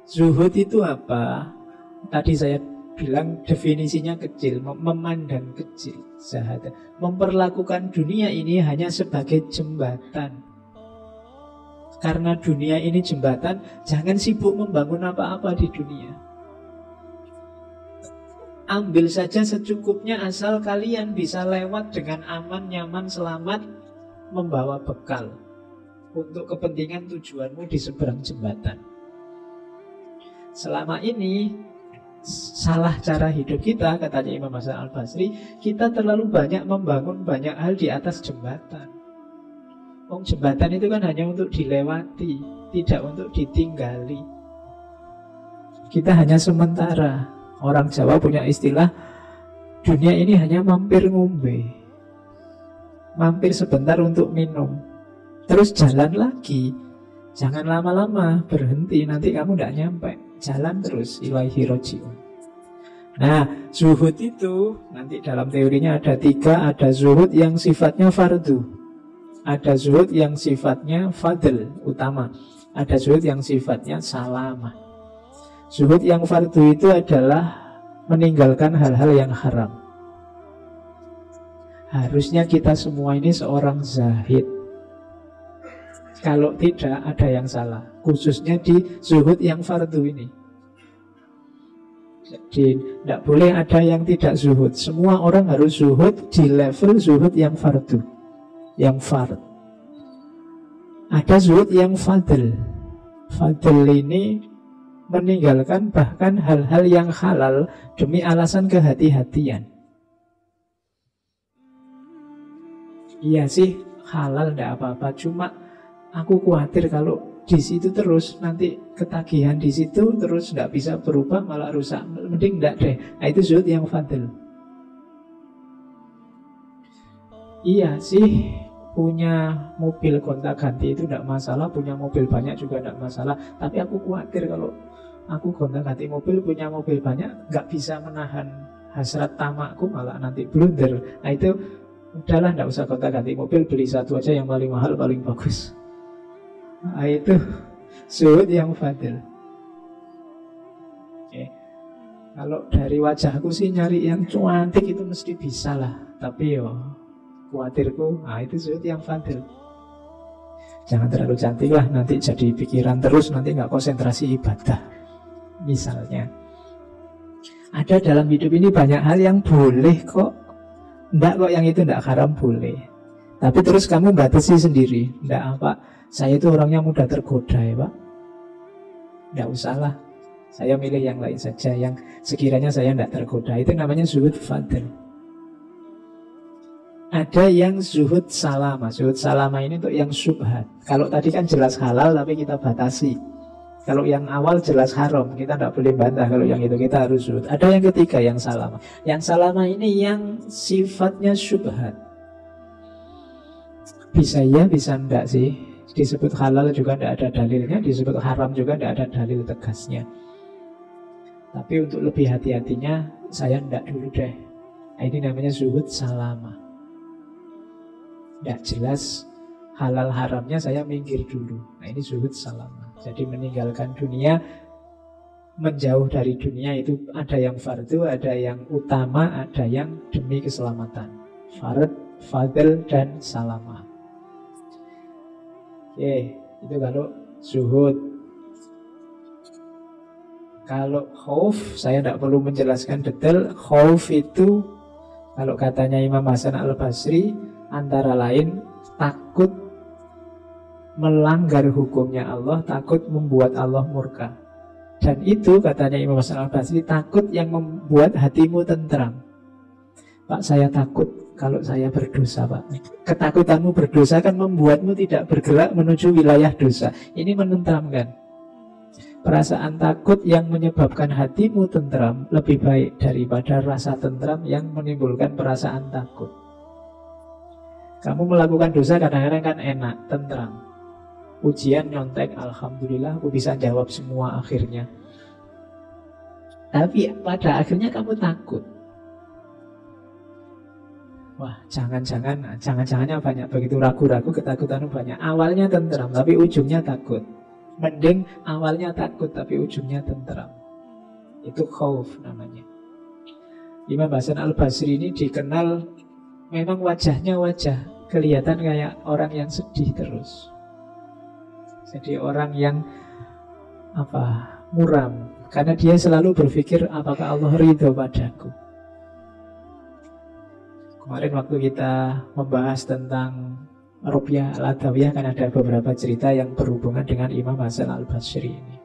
Zuhud itu apa? Tadi saya bilang definisinya kecil, memandang kecil, zahadah. Memperlakukan dunia ini hanya sebagai jembatan. Karena dunia ini jembatan, jangan sibuk membangun apa-apa di dunia. Ambil saja secukupnya asal kalian bisa lewat dengan aman, nyaman, selamat, membawa bekal untuk kepentingan tujuanmu di seberang jembatan. Selama ini salah cara hidup kita, katanya Imam Hasan Al-Basri, kita terlalu banyak membangun banyak hal di atas jembatan. Jembatan itu kan hanya untuk dilewati, tidak untuk ditinggali. Kita hanya sementara. Orang Jawa punya istilah, dunia ini hanya mampir ngombe, mampir sebentar untuk minum, terus jalan lagi. Jangan lama-lama, berhenti, nanti kamu tidak nyampe. Jalan terus, ilaihi roji'un. Nah, zuhud itu nanti dalam teorinya ada 3. Ada zuhud yang sifatnya fardu, ada zuhud yang sifatnya fadl, utama, ada zuhud yang sifatnya salamah. Zuhud yang fardu itu adalah meninggalkan hal-hal yang haram. Harusnya kita semua ini seorang zahid. Kalau tidak, ada yang salah, khususnya di zuhud yang fardu ini. Jadi tidak boleh ada yang tidak zuhud. Semua orang harus zuhud di level zuhud yang fardu, yang fard. Ada zuhud yang fadl. Fadl ini meninggalkan bahkan hal-hal yang halal demi alasan kehati-hatian. Iya sih, halal tidak apa-apa, cuma aku khawatir kalau di situ terus nanti ketagihan di situ terus tidak bisa berubah, malah rusak. Mending tidak deh. Nah, itu zuhud yang fadl. Iya sih, punya mobil gonta-ganti itu tidak masalah, punya mobil banyak juga tidak masalah. Tapi aku khawatir kalau aku gonta-ganti mobil, punya mobil banyak, nggak bisa menahan hasrat tamakku, malah nanti blunder. Nah itu udahlah, nggak usah gonta-ganti mobil, beli satu aja yang paling mahal, paling bagus. Nah itu zuhud yang fadil. Kalau dari wajahku sih nyari yang cantik itu mesti bisa lah. Tapi yo khawatirku, nah itu zuhud yang fadil. Jangan terlalu cantik lah, nanti jadi pikiran terus, nanti nggak konsentrasi ibadah. Misalnya ada dalam hidup ini banyak hal yang boleh kok. Enggak kok, yang itu enggak haram, boleh. Tapi terus kamu batasi sendiri. Enggak apa, saya itu orangnya mudah tergoda ya Pak, enggak usahlah, saya milih yang lain saja, yang sekiranya saya enggak tergoda. Itu namanya zuhud fadl. Ada yang zuhud salama. Zuhud salama ini untuk yang syubhat. Kalau tadi kan jelas halal tapi kita batasi. Kalau yang awal jelas haram, kita tidak boleh bantah. Kalau yang itu kita harus zuhud. Ada yang ketiga, yang salama. Yang salama ini yang sifatnya syubhat. Bisa ya, bisa enggak sih. Disebut halal juga tidak ada dalilnya, disebut haram juga tidak ada dalil tegasnya. Tapi untuk lebih hati-hatinya, saya enggak dulu deh. Nah, ini namanya zuhud salama. Tidak jelas halal haramnya, saya minggir dulu. Nah ini zuhud salama. Jadi meninggalkan dunia, menjauh dari dunia itu ada yang fardu, ada yang utama, ada yang demi keselamatan. Fard, fadl, dan salama. Oke, itu kalau zuhud. Kalau khauf, saya tidak perlu menjelaskan detail. Khauf itu, kalau katanya Imam Hasan Al-Basri, antara lain takut melanggar hukumnya Allah, takut membuat Allah murka. Dan itu katanya Imam Hasan Al-Basri, takut yang membuat hatimu tentram. Pak, saya takut kalau saya berdosa, Pak. Ketakutanmu berdosa kan membuatmu tidak bergerak menuju wilayah dosa. Ini menentramkan. Perasaan takut yang menyebabkan hatimu tentram lebih baik daripada rasa tentram yang menimbulkan perasaan takut. Kamu melakukan dosa kadang-kadang kan enak, tentram. Ujian nyontek, alhamdulillah aku bisa jawab semua akhirnya. Tapi pada akhirnya kamu takut. Wah, jangan-jangannya banyak, begitu ragu-ragu, ketakutanmu banyak. Awalnya tentram, tapi ujungnya takut. Mending awalnya takut tapi ujungnya tentram. Itu khauf namanya. Imam Hasan al-Basri ini dikenal memang wajahnya kelihatan kayak orang yang sedih terus. Jadi orang yang muram, karena dia selalu berpikir apakah Allah ridho padaku. Kemarin waktu kita membahas tentang Ruqyah al-Adawiyah kan ada beberapa cerita yang berhubungan dengan Imam Hasan al-Basri ini.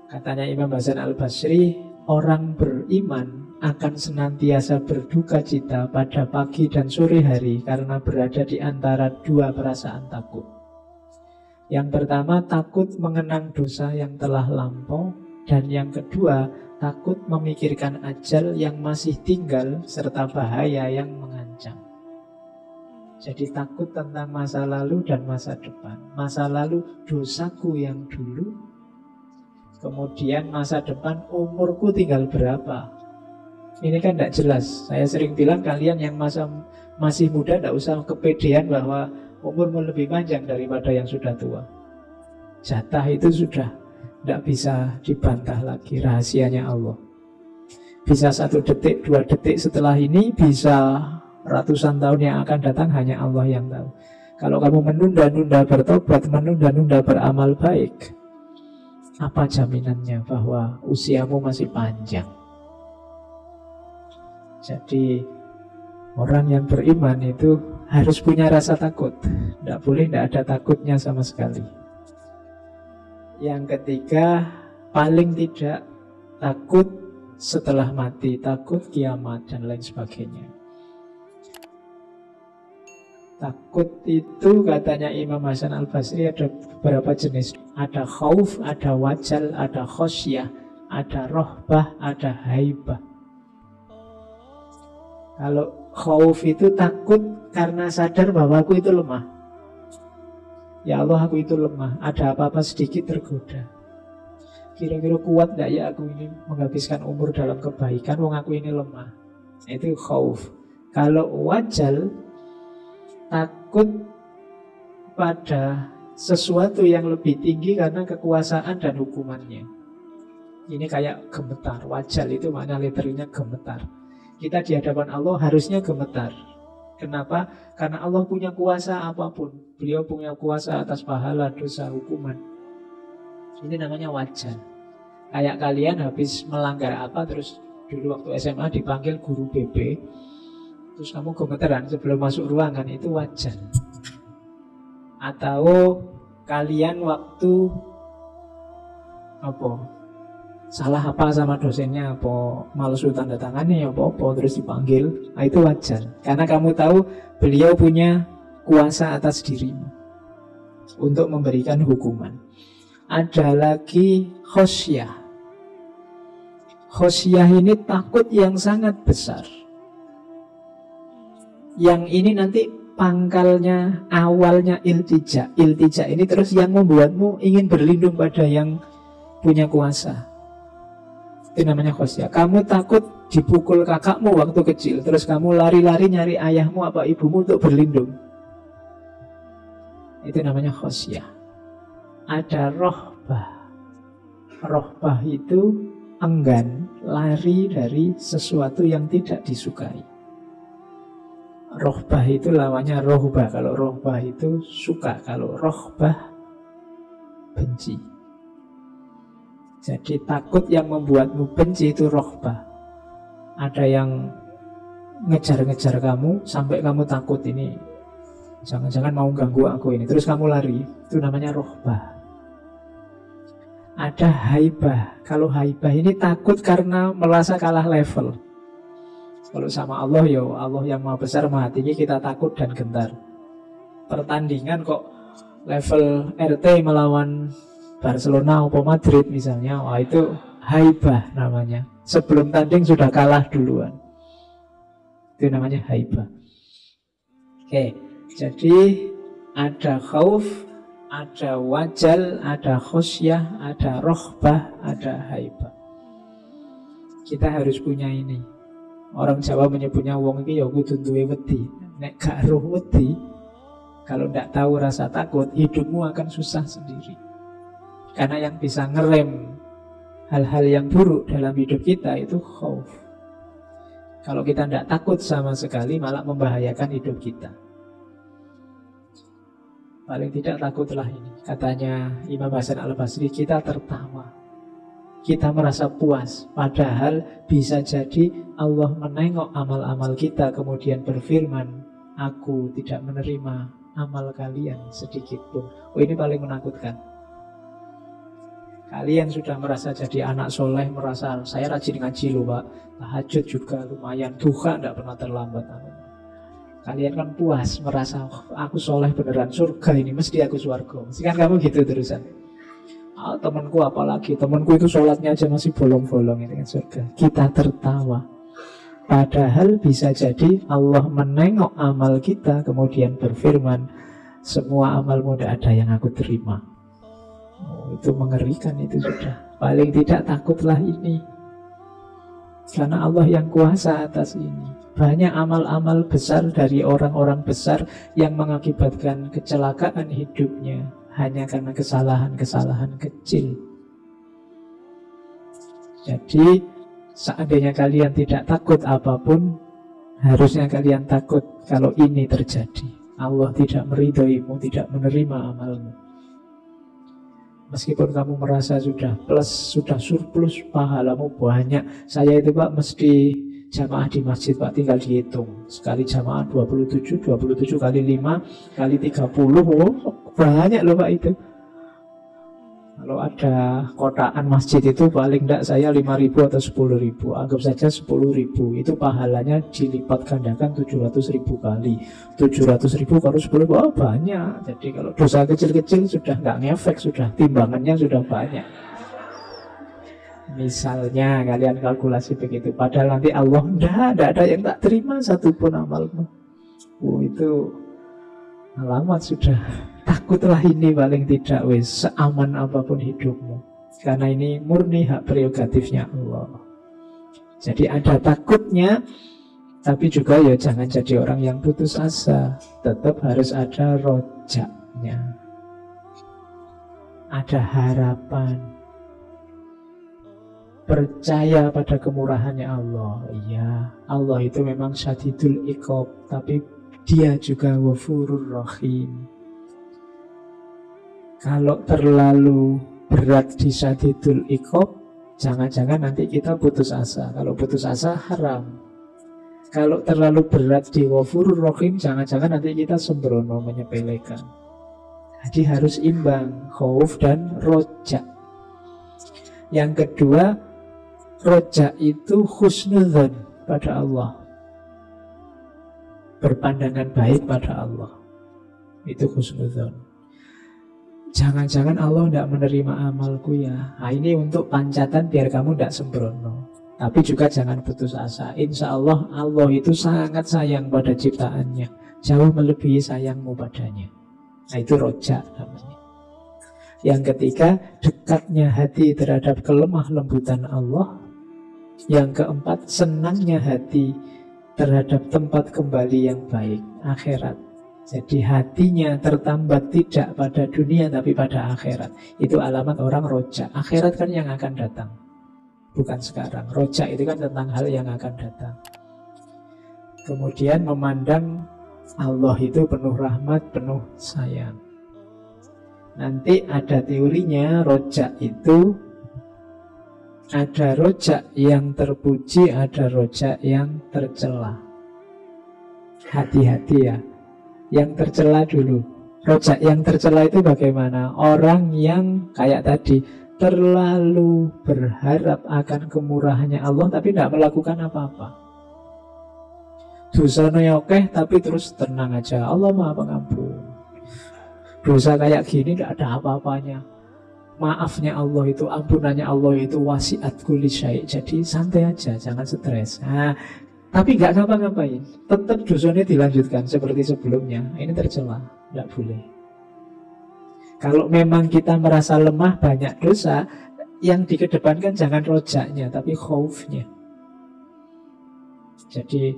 Katanya Imam Hasan al-Basri, orang beriman akan senantiasa berduka cita pada pagi dan sore hari karena berada di antara dua perasaan takut. Yang pertama, takut mengenang dosa yang telah lampau. Dan yang kedua, takut memikirkan ajal yang masih tinggal serta bahaya yang mengancam. Jadi takut tentang masa lalu dan masa depan. Masa lalu dosaku yang dulu, kemudian masa depan umurku tinggal berapa. Ini kan tidak jelas. Saya sering bilang kalian yang masih muda tidak usah kepedean bahwa umurmu lebih panjang daripada yang sudah tua. Jatah itu sudah tidak bisa dibantah lagi, rahasianya Allah. Bisa 1 detik, 2 detik setelah ini, bisa ratusan tahun yang akan datang, hanya Allah yang tahu. Kalau kamu menunda-nunda bertobat, menunda-nunda beramal baik, apa jaminannya bahwa usiamu masih panjang? Jadi orang yang beriman itu harus punya rasa takut. Tidak boleh tidak ada takutnya sama sekali. Yang ketiga, paling tidak takut setelah mati, takut kiamat dan lain sebagainya. Takut itu katanya Imam Hasan al-Basri ada beberapa jenis. Ada khauf, ada wajal, ada khosyah, ada rohbah, ada haibah. Kalau khauf itu takut karena sadar bahwa aku itu lemah. Ya Allah, aku itu lemah. Ada apa-apa sedikit tergoda. Kira-kira kuat tidak ya aku ini menghabiskan umur dalam kebaikan, wong aku ini lemah. Itu khauf. Kalau wajal, takut pada sesuatu yang lebih tinggi karena kekuasaan dan hukumannya. Ini kayak gemetar. Wajal itu makna literalnya gemetar. Kita di hadapan Allah harusnya gemetar. Kenapa? Karena Allah punya kuasa apapun. Beliau punya kuasa atas pahala, dosa, hukuman. Ini namanya wajal. Kayak kalian habis melanggar apa, terus dulu waktu SMA dipanggil guru BP, terus kamu gemeteran sebelum masuk ruangan, itu wajal. Atau kalian waktu salah apa sama dosennya, apa males tanda tangannya, apa terus dipanggil, itu wajar. Karena kamu tahu beliau punya kuasa atas dirimu untuk memberikan hukuman. Ada lagi khosyah. Khosyah ini takut yang sangat besar. Yang ini nanti pangkalnya, awalnya iltija. Iltija ini terus yang membuatmu ingin berlindung pada yang punya kuasa. Itu namanya khosyah. Kamu takut dipukul kakakmu waktu kecil, terus kamu lari-lari nyari ayahmu apa ibumu untuk berlindung. Itu namanya khosyah. Ada rohbah. Rohbah itu enggan, lari dari sesuatu yang tidak disukai. Rohbah itu lawannya rohbah. Kalau rohbah itu suka, kalau rohbah benci. Jadi takut yang membuatmu benci itu rohbah. Ada yang ngejar-ngejar kamu sampai kamu takut ini, jangan-jangan mau ganggu aku ini, terus kamu lari. Itu namanya rohbah. Ada haibah. Kalau haibah ini takut karena merasa kalah level. Kalau sama Allah, ya Allah yang maha besar maha tinggi, kita takut dan gentar. Pertandingan kok level RT melawan Barcelona atau Madrid misalnya, wah itu haibah namanya. Sebelum tanding sudah kalah duluan. Itu namanya haibah. Oke, jadi ada khauf, ada wajal, ada khosyah, ada rohbah, ada haibah. Kita harus punya ini. Orang Jawa menyebutnya wong iki ya kudu duwe wedi. Nek gak roh wedi, Kalau tidak tahu rasa takut, hidupmu akan susah sendiri. Karena yang bisa ngerem hal-hal yang buruk dalam hidup kita itu khauf. Kalau kita tidak takut sama sekali, malah membahayakan hidup kita. Paling tidak takutlah ini. Katanya Imam Hasan Al-Basri, kita tertawa, kita merasa puas. Padahal bisa jadi Allah menengok amal-amal kita, kemudian berfirman, aku tidak menerima amal kalian sedikit pun. Oh, ini paling menakutkan. Kalian sudah merasa jadi anak soleh, merasa saya rajin ngaji loh Pak, tahajud juga lumayan, duha tidak pernah terlambat. Kalian kan puas, merasa aku soleh beneran, surga ini, mesti aku surga. Mesti kan kamu gitu terusan. Temanku apalagi, temanku itu sholatnya aja masih bolong-bolong, ini kan surga. Kita tertawa. Padahal bisa jadi Allah menengok amal kita, kemudian berfirman, semua amalmu tidak ada yang aku terima. Oh, itu mengerikan itu sudah. Paling tidak takutlah ini. Karena Allah yang kuasa atas ini. Banyak amal-amal besar dari orang-orang besar yang mengakibatkan kecelakaan hidupnya hanya karena kesalahan-kesalahan kecil. Jadi seandainya kalian tidak takut apapun, harusnya kalian takut kalau ini terjadi. Allah tidak meridhoimu, tidak menerima amalmu. Meskipun kamu merasa sudah plus, sudah surplus, pahalamu banyak. Saya itu Pak mesti jamaah di masjid Pak, tinggal dihitung. Sekali jamaah 27 kali 5 kali 30. Oh, banyak loh Pak itu. Kalau ada kotaan masjid itu paling tidak saya 5.000 atau 10.000. Anggap saja 10.000. Itu pahalanya dilipat gandakan 700.000 kali. 700.000 kalau 10.000, oh banyak. Jadi kalau dosa kecil-kecil sudah nggak ngefek, sudah timbangannya sudah banyak. Misalnya kalian kalkulasi begitu, padahal nanti Allah tidak ada yang tak terima satupun amalmu. Oh, itu alamat sudah. Takutlah ini paling tidak wes, seaman apapun hidupmu. Karena ini murni hak prerogatifnya Allah. Jadi ada takutnya, tapi juga ya jangan jadi orang yang putus asa. Tetap harus ada rojaknya, ada harapan. Percaya pada kemurahannya Allah. Iya, Allah itu memang syadidul iqab, tapi Dia juga ghafurur rahim. Kalau terlalu berat di syadidul iqab, jangan-jangan nanti kita putus asa. Kalau putus asa haram. Kalau terlalu berat di ghafurur rahim, jangan-jangan nanti kita sembrono, menyepelekan. Jadi harus imbang, khauf dan roja. Yang kedua, roja itu husnudzon pada Allah, berpandangan baik pada Allah. Itu husnudzon. Jangan-jangan Allah tidak menerima amalku ya. Nah, ini untuk pancatan biar kamu tidak sembrono. Tapi juga jangan putus asa. Insya Allah, Allah itu sangat sayang pada ciptaannya, jauh melebihi sayangmu padanya. Nah, itu roja namanya. Yang ketiga, dekatnya hati terhadap kelemah lembutan Allah. Yang keempat, senangnya hati terhadap tempat kembali yang baik, akhirat. Jadi hatinya tertambat tidak pada dunia tapi pada akhirat. Itu alamat orang roja. Akhirat kan yang akan datang, bukan sekarang. Roja itu kan tentang hal yang akan datang. Kemudian memandang Allah itu penuh rahmat, penuh sayang. Nanti ada teorinya, rojak itu ada rojak yang terpuji, ada rojak yang tercela. Hati-hati ya. Yang tercela dulu. Rojak yang tercela itu bagaimana? Orang yang kayak tadi terlalu berharap akan kemurahannya Allah tapi tidak melakukan apa-apa. Dosanya oke tapi terus tenang aja, Allah Maha Pengampun. Dosa kayak gini tidak ada apa-apanya. Maafnya Allah itu, ampunannya Allah itu wasiat kulli syai'. Jadi santai aja, jangan stres. Nah, tapi nggak ngapa-ngapain, tetap dosanya dilanjutkan seperti sebelumnya. Ini tercela, nggak boleh. Kalau memang kita merasa lemah, banyak dosa, yang dikedepankan jangan rojaknya, tapi khaufnya. Jadi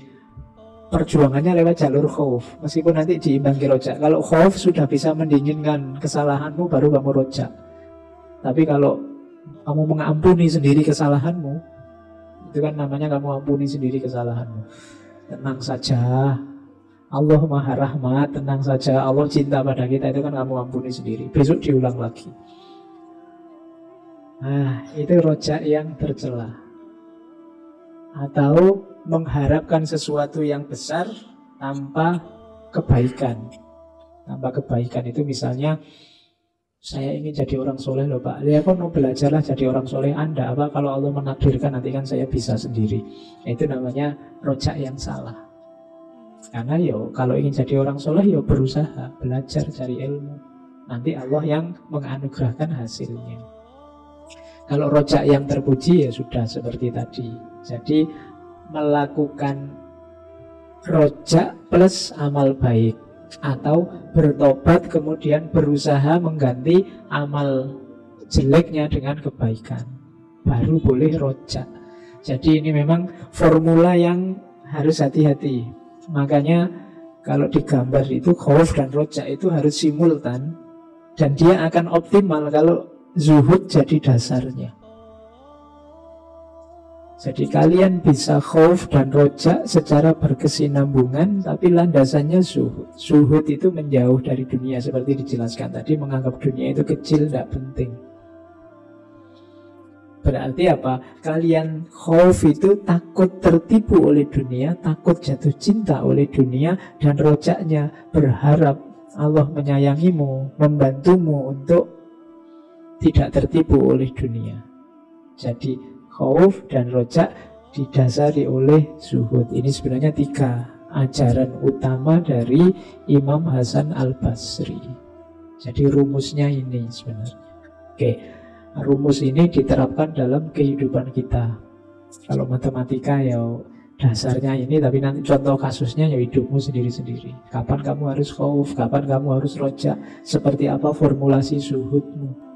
perjuangannya lewat jalur khauf, meskipun nanti diimbangi roja. Kalau khauf sudah bisa mendinginkan kesalahanmu, baru kamu roja. Tapi kalau kamu mengampuni sendiri kesalahanmu, itu kan namanya kamu ampuni sendiri kesalahanmu. Tenang saja, Allah Maha Rahmat, tenang saja, Allah cinta pada kita, itu kan kamu ampuni sendiri. Besok diulang lagi. Nah, itu rojak yang tercela. Atau mengharapkan sesuatu yang besar tanpa kebaikan. Tanpa kebaikan itu misalnya, saya ingin jadi orang soleh loh Pak. Ya kan mau belajarlah jadi orang soleh. Anda apa kalau Allah menakdirkan nanti kan saya bisa sendiri. Itu namanya rojak yang salah. Karena kalau ingin jadi orang soleh berusaha, belajar, cari ilmu. Nanti Allah yang menganugerahkan hasilnya. Kalau rojak yang terpuji sudah seperti tadi. Jadi melakukan rojak plus amal baik, atau bertobat kemudian berusaha mengganti amal jeleknya dengan kebaikan, baru boleh rojak. Jadi ini memang formula yang harus hati-hati. Makanya kalau digambar itu khauf dan rojak itu harus simultan, dan dia akan optimal kalau zuhud jadi dasarnya. Jadi kalian bisa khauf dan rojak secara berkesinambungan, tapi landasannya zuhud. Zuhud itu menjauh dari dunia, seperti dijelaskan tadi, menganggap dunia itu kecil, tidak penting. Berarti apa? Kalian khauf itu takut tertipu oleh dunia, takut jatuh cinta oleh dunia, dan rojaknya berharap Allah menyayangimu, membantumu untuk tidak tertipu oleh dunia. Jadi khauf dan rojak didasari oleh zuhud. Ini sebenarnya 3 ajaran utama dari Imam Hasan Al-Basri. Jadi rumusnya ini sebenarnya. Oke, rumus ini diterapkan dalam kehidupan kita. Kalau matematika dasarnya ini, tapi nanti contoh kasusnya hidupmu sendiri-sendiri. Kapan kamu harus khauf, kapan kamu harus rojak, seperti apa formulasi zuhudmu.